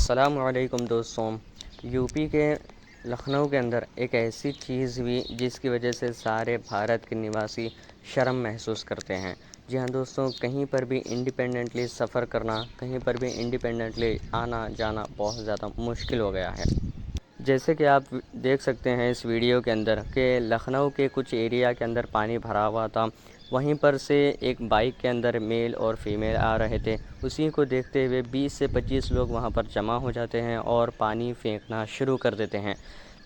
अस्सलामुअलैकुम दोस्तों। यूपी के लखनऊ के अंदर एक ऐसी चीज़ हुई जिसकी वजह से सारे भारत के निवासी शर्म महसूस करते हैं। जी हाँ दोस्तों, कहीं पर भी इंडिपेंडेंटली सफ़र करना, कहीं पर भी इंडिपेंडेंटली आना जाना बहुत ज़्यादा मुश्किल हो गया है। जैसे कि आप देख सकते हैं इस वीडियो के अंदर कि लखनऊ के कुछ एरिया के अंदर पानी भरा हुआ था। वहीं पर से एक बाइक के अंदर मेल और फीमेल आ रहे थे। उसी को देखते हुए 20 से 25 लोग वहां पर जमा हो जाते हैं और पानी फेंकना शुरू कर देते हैं।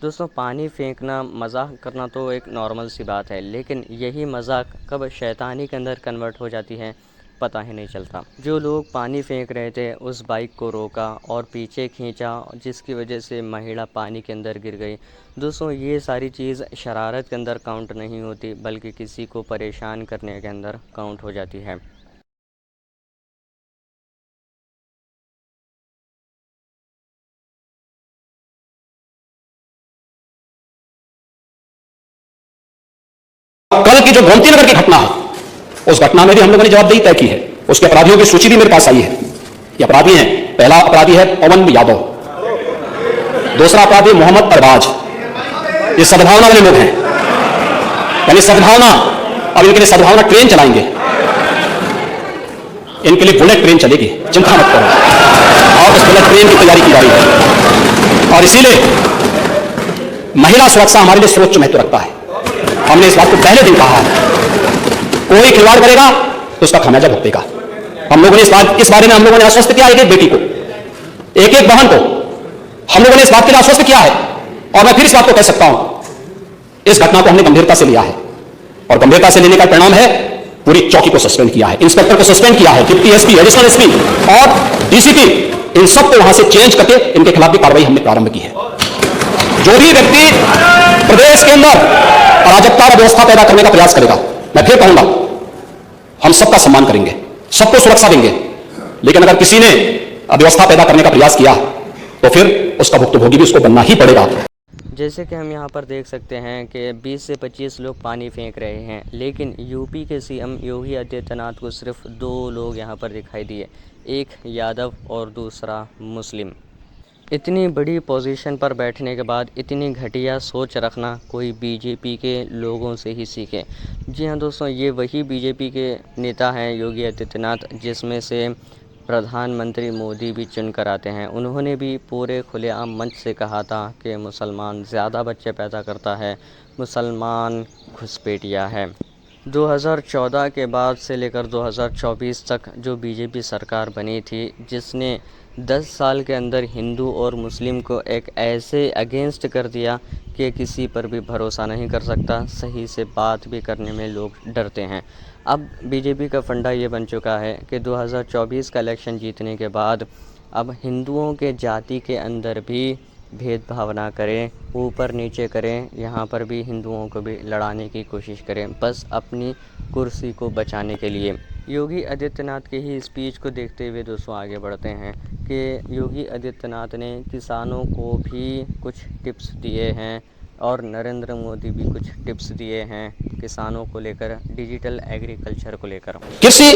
दोस्तों, पानी फेंकना, मज़ाक करना तो एक नॉर्मल सी बात है, लेकिन यही मज़ाक कब शैतानी के अंदर कन्वर्ट हो जाती है पता ही नहीं चलता। जो लोग पानी फेंक रहे थे उस बाइक को रोका और पीछे खींचा, जिसकी वजह से महिला पानी के अंदर गिर गई। दोस्तों, ये सारी चीज़ शरारत के अंदर काउंट नहीं होती, बल्कि किसी को परेशान करने के अंदर काउंट हो जाती है। कल की जो गोमती नगर की घटना है, उस घटना में भी हम लोगों ने जवाबदेही तय की है। उसके अपराधियों की सूची भी मेरे पास आई है। ये अपराधी हैं, पहला अपराधी है पवन यादव, दूसरा अपराधी मोहम्मद अरबाज। ये सद्भावना वाले लोग हैं, यानी सद्भावना। अब इनके लिए सद्भावना ट्रेन चलाएंगे, इनके लिए बुलेट ट्रेन चलेगी, चिंता मत करो। और उस बुलेट ट्रेन की तैयारी की जा रही है। और इसीलिए महिला सुरक्षा हमारे लिए सर्वोच्च महत्व रखता है। हमने इस बात को पहले दिन कहा है, कोई खिलवाड़ करेगा तो उसका खामियाजा भुगतेगा। हम लोगों ने इस बारे में हम लोगों ने आश्वस्त किया, एक एक बेटी को, एक एक बहन को हम लोगों ने इस बात के लिए आश्वस्त किया है। और मैं फिर इस बात को कह सकता हूं, इस घटना को हमने गंभीरता से लिया है। और गंभीरता से लेने का परिणाम है पूरी चौकी को सस्पेंड किया है, इंस्पेक्टर को सस्पेंड किया है, डिप्टी एसपी, एडिशनल एसपी और डीसीपी, इन सबको वहां से चेंज करके इनके खिलाफ भी कार्रवाई हमने प्रारंभ की है। जो भी व्यक्ति प्रदेश के अंदर अराजकता और व्यवस्था पैदा करने का प्रयास करेगा, मैं फिर कहूंगा, हम सबका सम्मान करेंगे, सबको सुरक्षा देंगे। लेकिन अगर किसी ने अव्यवस्था पैदा करने का प्रयास किया तो फिर उसका भुक्तभोगी भी उसको बनना ही पड़ेगा। जैसे कि हम यहाँ पर देख सकते हैं कि 20 से 25 लोग पानी फेंक रहे हैं, लेकिन यूपी के सीएम योगी आदित्यनाथ को सिर्फ 2 लोग यहाँ पर दिखाई दिए, एक यादव और दूसरा मुस्लिम। इतनी बड़ी पोजीशन पर बैठने के बाद इतनी घटिया सोच रखना कोई बीजेपी के लोगों से ही सीखे। जी हाँ दोस्तों, ये वही बीजेपी के नेता हैं योगी आदित्यनाथ, जिसमें से प्रधानमंत्री मोदी भी चुन कर आते हैं। उन्होंने भी पूरे खुलेआम मंच से कहा था कि मुसलमान ज़्यादा बच्चे पैदा करता है, मुसलमान घुसपैठिया है। 2014 के बाद से लेकर 2024 तक जो बीजेपी सरकार बनी थी, जिसने 10 साल के अंदर हिंदू और मुस्लिम को एक ऐसे अगेंस्ट कर दिया कि किसी पर भी भरोसा नहीं कर सकता, सही से बात भी करने में लोग डरते हैं। अब बीजेपी का फंडा ये बन चुका है कि 2024 का इलेक्शन जीतने के बाद अब हिंदुओं के जाति के अंदर भी भेदभाव ना करें, ऊपर नीचे करें, यहाँ पर भी हिंदुओं को भी लड़ाने की कोशिश करें, बस अपनी कुर्सी को बचाने के लिए। योगी आदित्यनाथ के ही स्पीच को देखते हुए दोस्तों आगे बढ़ते हैं कि योगी आदित्यनाथ ने किसानों को भी कुछ टिप्स दिए हैं और नरेंद्र मोदी भी कुछ टिप्स दिए हैं किसानों को लेकर, डिजिटल एग्रीकल्चर को लेकर। कृषि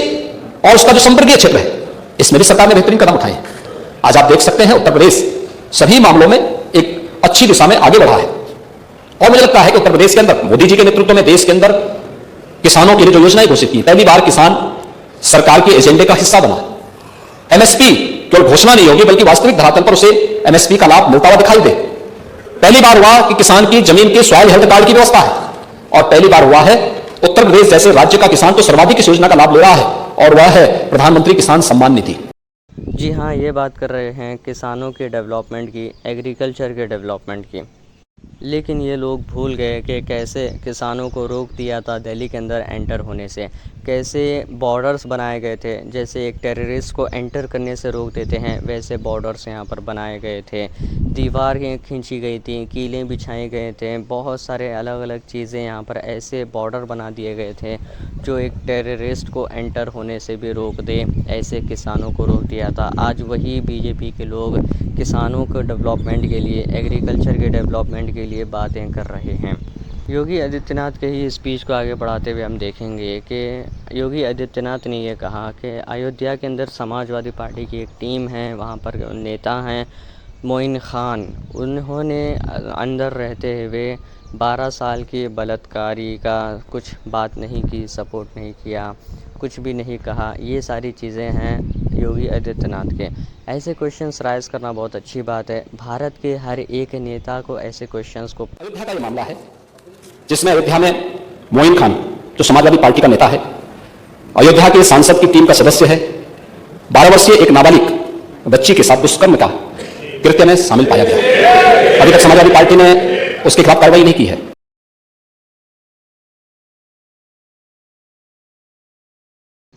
और उसका जो संपर्कीय क्षेत्र है, इसमें भी सरकार ने बेहतरीन कदम उठाए हैं। आज आप देख सकते हैं उत्तर प्रदेश सभी मामलों में एक अच्छी दिशा में आगे बढ़ा है। और मुझे लगता है कि उत्तर प्रदेश के अंदर मोदी जी के नेतृत्व में देश के अंदर किसानों के लिए जो योजनाएं घोषित की, पहली बार किसान सरकार के एजेंडे का हिस्सा बना। एमएसपी केवल घोषणा नहीं होगी, बल्कि वास्तविक धरातल पर उसे एमएसपी का लाभ मिलता हुआ दिखाई दे। पहली बार हुआ कि किसान की जमीन के सॉइल हेल्थ कार्ड की व्यवस्था है, और पहली बार हुआ है उत्तर प्रदेश जैसे राज्य का किसान तो सर्वाधिक इस योजना का लाभ ले रहा है, और वह है प्रधानमंत्री किसान सम्मान निधि। जी हाँ, ये बात कर रहे हैं किसानों के डेवलपमेंट की, एग्रीकल्चर के डेवलपमेंट की। लेकिन ये लोग भूल गए कि कैसे किसानों को रोक दिया था दिल्ली के अंदर एंटर होने से, कैसे बॉर्डर्स बनाए गए थे। जैसे एक टेररिस्ट को एंटर करने से रोक देते हैं, वैसे बॉर्डर्स यहाँ पर बनाए गए थे, दीवारें खींची गई थी, कीलें बिछाए गए थे, बहुत सारे अलग अलग चीज़ें यहाँ पर ऐसे बॉर्डर बना दिए गए थे जो एक टेररिस्ट को एंटर होने से भी रोक दे, ऐसे किसानों को रोक दिया था। आज वही बीजेपी के लोग किसानों को डेवलपमेंट के लिए, एग्रीकल्चर के डेवलपमेंट के लिए बातें कर रहे हैं। योगी आदित्यनाथ के ही स्पीच को आगे बढ़ाते हुए हम देखेंगे कि योगी आदित्यनाथ ने ये कहा कि अयोध्या के अंदर समाजवादी पार्टी की एक टीम है, वहाँ पर नेता हैं मोइन ख़ान, उन्होंने अंदर रहते हुए 12 साल की बलात्कारी का कुछ बात नहीं की, सपोर्ट नहीं किया, कुछ भी नहीं कहा। ये सारी चीज़ें हैं योगी आदित्यनाथ के। ऐसे क्वेश्चंस राइज़ करना बहुत अच्छी बात है। भारत के हर एक नेता को ऐसे क्वेश्चंस को अयोध्या का ये मामला है जिसमें अयोध्या में मोइन खान जो समाजवादी पार्टी का नेता है, अयोध्या के सांसद की टीम का सदस्य है, 12 वर्षीय एक नाबालिग बच्ची के साथ दुष्कर्म का कृत्य में शामिल पाया गया। अभी तक समाजवादी पार्टी ने उसके खिलाफ कार्रवाई नहीं की है।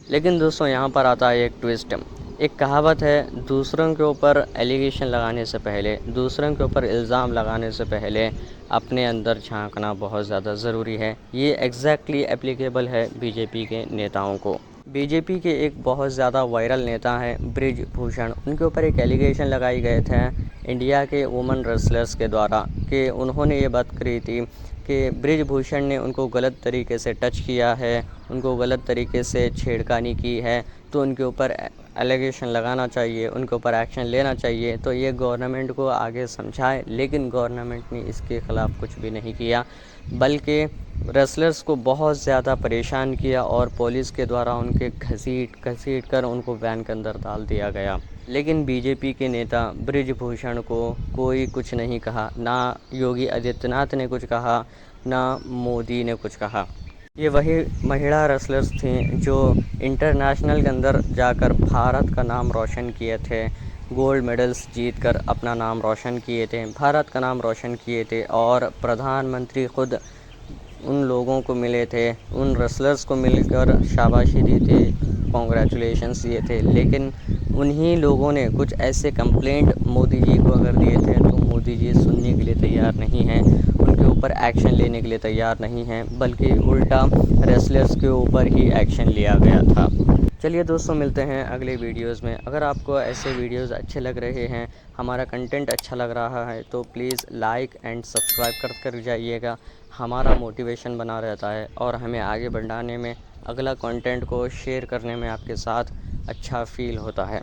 लेकिन दोस्तों यहाँ पर आता है एक ट्विस्ट। एक कहावत है, दूसरों के ऊपर एलिगेशन लगाने से पहले, दूसरों के ऊपर इल्ज़ाम लगाने से पहले अपने अंदर झांकना बहुत ज़्यादा ज़रूरी है। ये एग्जैक्टली एप्लीकेबल है बीजेपी के नेताओं को। बीजेपी के एक बहुत ज़्यादा वायरल नेता हैं ब्रिजभूषण, उनके ऊपर एक एलिगेशन लगाई गए थे इंडिया के वुमेन रेसलर्स के द्वारा कि उन्होंने ये बात करी थी कि ब्रिजभूषण ने उनको गलत तरीके से टच किया है, उनको गलत तरीके से छेड़खानी की है, तो उनके ऊपर एलिगेशन लगाना चाहिए, उनके ऊपर एक्शन लेना चाहिए। तो ये गवर्नमेंट को आगे समझाए, लेकिन गवर्नमेंट ने इसके ख़िलाफ़ कुछ भी नहीं किया, बल्कि रेसलर्स को बहुत ज़्यादा परेशान किया और पुलिस के द्वारा उनके घसीट कर उनको वैन के अंदर डाल दिया गया। लेकिन बीजेपी के नेता ब्रिजभूषण को कोई कुछ नहीं कहा, ना योगी आदित्यनाथ ने कुछ कहा, ना मोदी ने कुछ कहा। ये वही महिला रेसलर्स थीं जो इंटरनेशनल के अंदर जाकर भारत का नाम रोशन किए थे, गोल्ड मेडल्स जीतकर अपना नाम रोशन किए थे, भारत का नाम रोशन किए थे। और प्रधानमंत्री खुद उन लोगों को मिले थे, उन रेसलर्स को मिलकर शाबाशी दी थी, कॉन्ग्रेचुलेशंस दिए थे। लेकिन उन्हीं लोगों ने कुछ ऐसे कंप्लेंट मोदी जी को अगर दिए थे तो मोदी जी सुनने के लिए तैयार नहीं हैं, उनके ऊपर एक्शन लेने के लिए तैयार नहीं हैं, बल्कि उल्टा रेसलर्स के ऊपर ही एक्शन लिया गया था। चलिए दोस्तों, मिलते हैं अगले वीडियोस में। अगर आपको ऐसे वीडियोस अच्छे लग रहे हैं, हमारा कंटेंट अच्छा लग रहा है, तो प्लीज़ लाइक एंड सब्सक्राइब कर जाइएगा। हमारा मोटिवेशन बना रहता है और हमें आगे बढ़ाने में, अगला कंटेंट को शेयर करने में आपके साथ अच्छा फ़ील होता है।